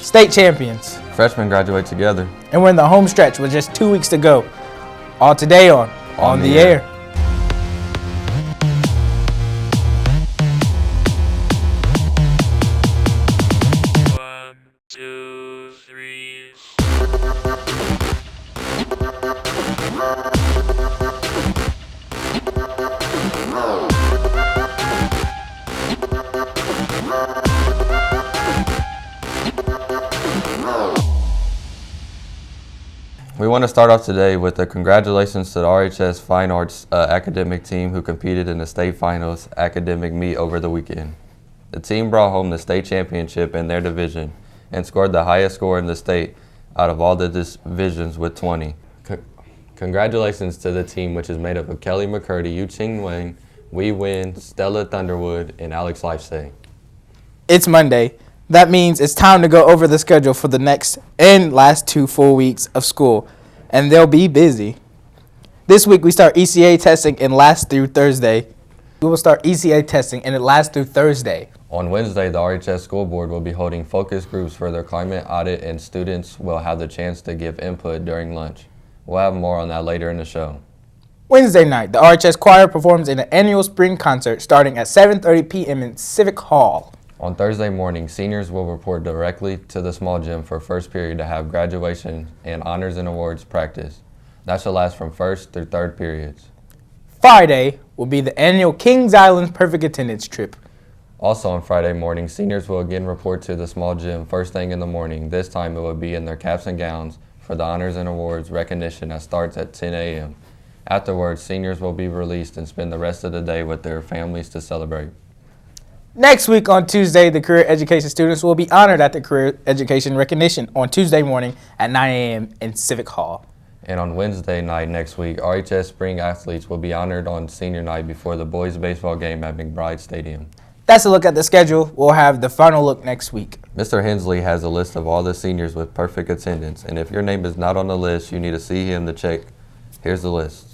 State champions. Freshmen graduate together. And we're in the home stretch with just 2 weeks to go. All today on the air. We want to start off today with a congratulations to the RHS Fine Arts academic team who competed in the state finals academic meet over the weekend. The team brought home the state championship in their division and scored the highest score in the state out of all the divisions with 20. Congratulations to the team, which is made up of Kelly McCurdy, Yu Ching Wang, Wei Win, Stella Thunderwood, and Alex Lifesay. It's Monday. That means it's time to go over the schedule for the next and last 2 full weeks of school, and they'll be busy. This week we start ECA testing and last through Thursday. We will start ECA testing and it lasts through Thursday. On Wednesday, the RHS School Board will be holding focus groups for their climate audit, and students will have the chance to give input during lunch. We'll have more on that later in the show. Wednesday night, the RHS Choir performs in an annual spring concert starting at 7:30 p.m. in Civic Hall. On Thursday morning, seniors will report directly to the small gym for first period to have graduation and honors and awards practice. That should last from first through third periods. Friday will be the annual Kings Island perfect attendance trip. Also on Friday morning, seniors will again report to the small gym first thing in the morning. This time it will be in their caps and gowns for the honors and awards recognition that starts at 10 a.m. Afterwards, seniors will be released and spend the rest of the day with their families to celebrate. Next week on Tuesday, the career education students will be honored at the career education recognition on Tuesday morning at 9 a.m. in Civic Hall. And on Wednesday night next week, RHS spring athletes will be honored on senior night before the boys baseball game at McBride Stadium. That's a look at the schedule. We'll have the final look next week. Mr. Hensley has a list of all the seniors with perfect attendance, and if your name is not on the list, you need to see him to check. Here's the list.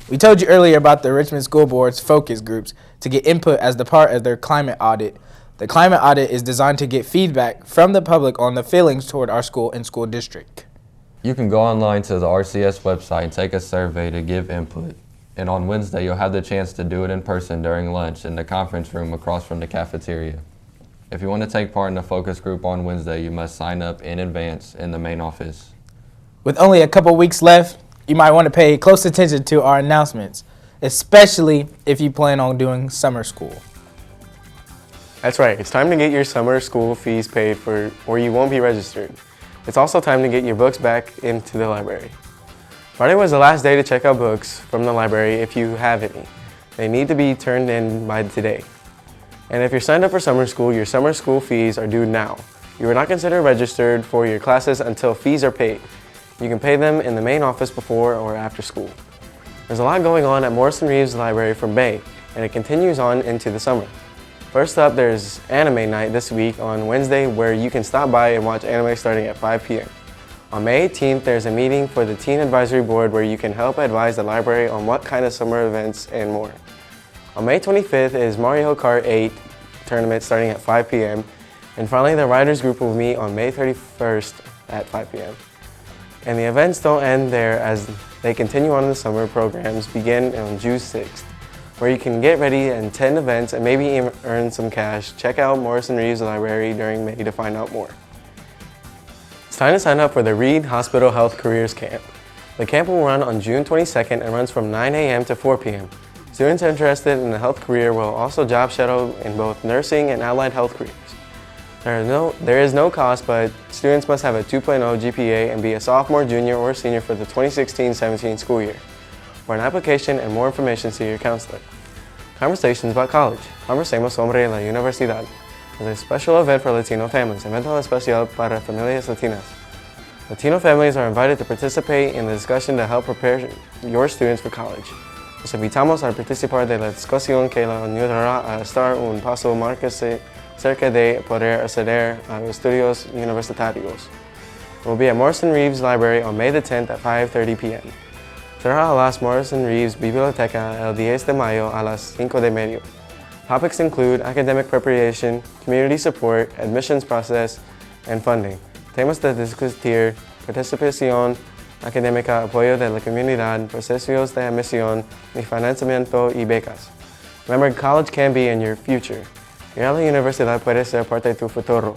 We told you earlier about the Richmond School Board's focus groups to get input as the part of their climate audit. The climate audit is designed to get feedback from the public on the feelings toward our school and school district. You can go online to the RCS website and take a survey to give input. And on Wednesday, you'll have the chance to do it in person during lunch in the conference room across from the cafeteria. If you want to take part in the focus group on Wednesday, you must sign up in advance in the main office. With only a couple weeks left, you might want to pay close attention to our announcements, especially if you plan on doing summer school. That's right, it's time to get your summer school fees paid for, or you won't be registered. It's also time to get your books back into the library. Friday was the last day to check out books from the library if you have any. They need to be turned in by today. And if you're signed up for summer school, your summer school fees are due now. You are not considered registered for your classes until fees are paid. You can pay them in the main office before or after school. There's a lot going on at Morrison Reeves Library for May, and it continues on into the summer. First up, there's anime night this week on Wednesday where you can stop by and watch anime starting at 5 p.m. On May 18th, there's a meeting for the Teen Advisory Board where you can help advise the library on what kind of summer events and more. On May 25th is Mario Kart 8 tournament starting at 5 p.m. And finally, the Writers Group will meet on May 31st at 5 p.m. And the events don't end there as they continue on in the summer. Programs begin on June 6th, where you can get ready and attend events and maybe even earn some cash. Check out Morrison Reeves Library during May to find out more. It's time to sign up for the Reed Hospital Health Careers Camp. The camp will run on June 22nd and runs from 9 a.m. to 4 p.m. Students interested in the health career will also job shadow in both nursing and allied health careers. There is no cost, but students must have a 2.0 GPA and be a sophomore, junior, or senior for the 2016-17 school year. For an application and more information, see your counselor. Conversations about college. Conversemos sobre la universidad. is a special event for Latino families, evento especial para familias latinas. Latino families are invited to participate in the discussion to help prepare your students for college. Los invitamos a participar de la discusión que los ayudará a estar un paso más cerca de poder acceder a los estudios universitarios. It will be at Morrison Reeves Library on May the 10th at 5:30 p.m. Será a las Morrison Reeves Biblioteca el 10 de mayo a las 5 de medio. Topics include academic preparation, community support, admissions process, and funding. Temas de discutir, participación académica, apoyo de la comunidad, procesos de admisión, y financiamiento y becas. Remember, college can be in your future. Ir a la universidad puede ser parte de tu futuro.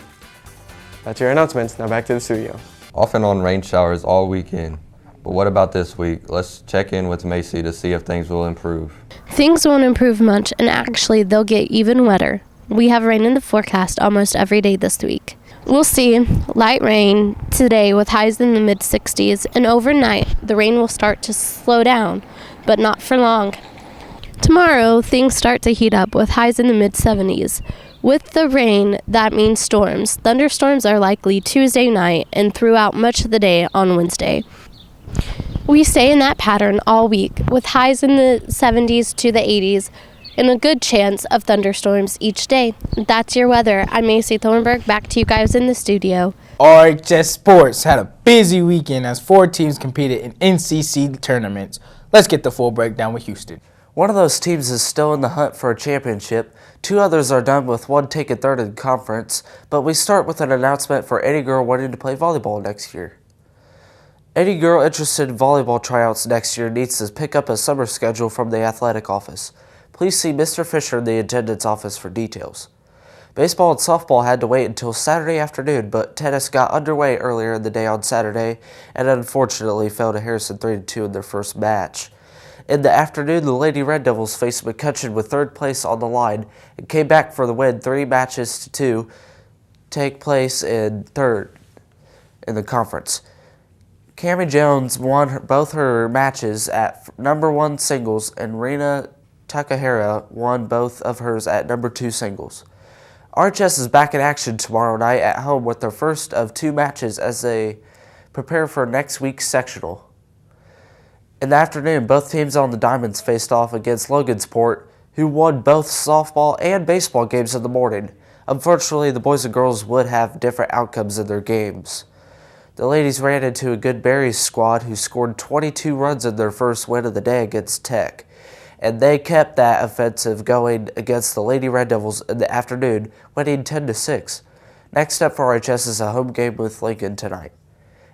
That's your announcements. Now back to the studio. Off and on rain showers all weekend. But what about this week? Let's check in with Macy to see if things will improve. Things won't improve much, and actually they'll get even wetter. We have rain in the forecast almost every day this week. We'll see light rain today with highs in the mid-60s, and overnight the rain will start to slow down, but not for long. Tomorrow things start to heat up with highs in the mid-70s. With the rain, that means storms. Thunderstorms are likely Tuesday night and throughout much of the day on Wednesday. We stay in that pattern all week, with highs in the 70s to the 80s, and a good chance of thunderstorms each day. That's your weather. I'm Macy Thornburg. Back to you guys in the studio. RHS Sports had a busy weekend as 4 teams competed in NCC tournaments. Let's get the full breakdown with Houston. One of those teams is still in the hunt for a championship. 2 others are done with one taking third in conference. But we start with an announcement for any girl wanting to play volleyball next year. Any girl interested in volleyball tryouts next year needs to pick up a summer schedule from the athletic office. Please see Mr. Fisher in the attendance office for details. Baseball and softball had to wait until Saturday afternoon, but tennis got underway earlier in the day on Saturday and unfortunately fell to Harrison 3-2 in their first match. In the afternoon, the Lady Red Devils faced McCutcheon with 3rd place on the line and came back for the win 3-2, take place in 3rd in the conference. Cammie Jones won both her matches at number 1 singles, and Rena Takahara won both of hers at number 2 singles. RHS is back in action tomorrow night at home with their first of 2 matches as they prepare for next week's sectional. In the afternoon, both teams on the Diamonds faced off against Logansport, who won both softball and baseball games in the morning. Unfortunately, the boys and girls would have different outcomes in their games. The ladies ran into a good Berries squad who scored 22 runs in their first win of the day against Tech, and they kept that offensive going against the Lady Red Devils in the afternoon, winning 10-6. Next up for RHS is a home game with Lincoln tonight.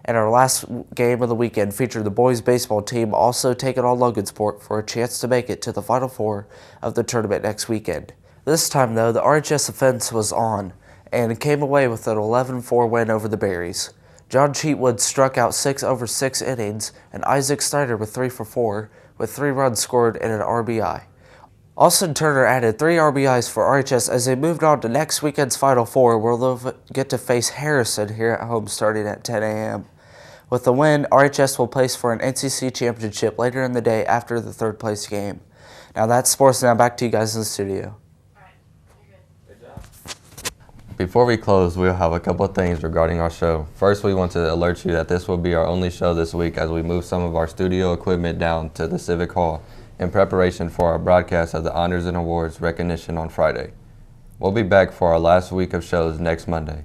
And our last game of the weekend featured the boys baseball team also taking on Logansport for a chance to make it to the Final Four of the tournament next weekend. This time, though, the RHS offense was on and came away with an 11-4 win over the Berries. John Cheatwood struck out 6 over 6 innings, and Isaac Snyder with 3 for 4, with 3 runs scored and an RBI. Austin Turner added 3 RBIs for RHS as they moved on to next weekend's Final Four, where they'll get to face Harrison here at home starting at 10 a.m. With the win, RHS will place for an NCC championship later in the day after the 3rd place game. Now that's sports. Now back to you guys in the studio. Before we close, we'll have a couple of things regarding our show. First, we want to alert you that this will be our only show this week as we move some of our studio equipment down to the Civic Hall in preparation for our broadcast of the Honors and Awards recognition on Friday. We'll be back for our last week of shows next Monday.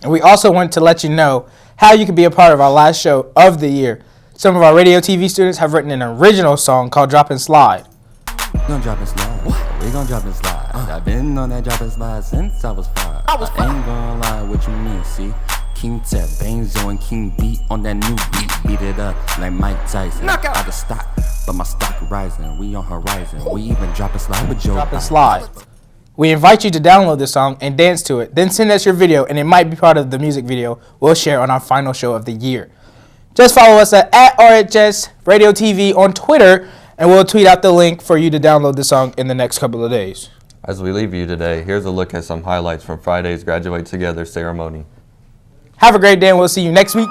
And we also want to let you know how you can be a part of our last show of the year. Some of our radio TV students have written an original song called Drop and Slide. We gon' drop and slide. What? We gon' drop and slide. I've been on that drop and slide since I was 5. I ain't gonna lie, what you mean, see? King Tep, Banzo, and King Beat on that new beat. Beat it up like Mike Tyson. Out of stock, but my stock rising. We on horizon. We even drop and slide with Joe. Drop and Slide. We invite you to download this song and dance to it. Then send us your video, and it might be part of the music video we'll share on our final show of the year. Just follow us at RHS Radio TV on Twitter, and we'll tweet out the link for you to download the song in the next couple of days. As we leave you today, here's a look at some highlights from Friday's Graduate Together ceremony. Have a great day, and we'll see you next week.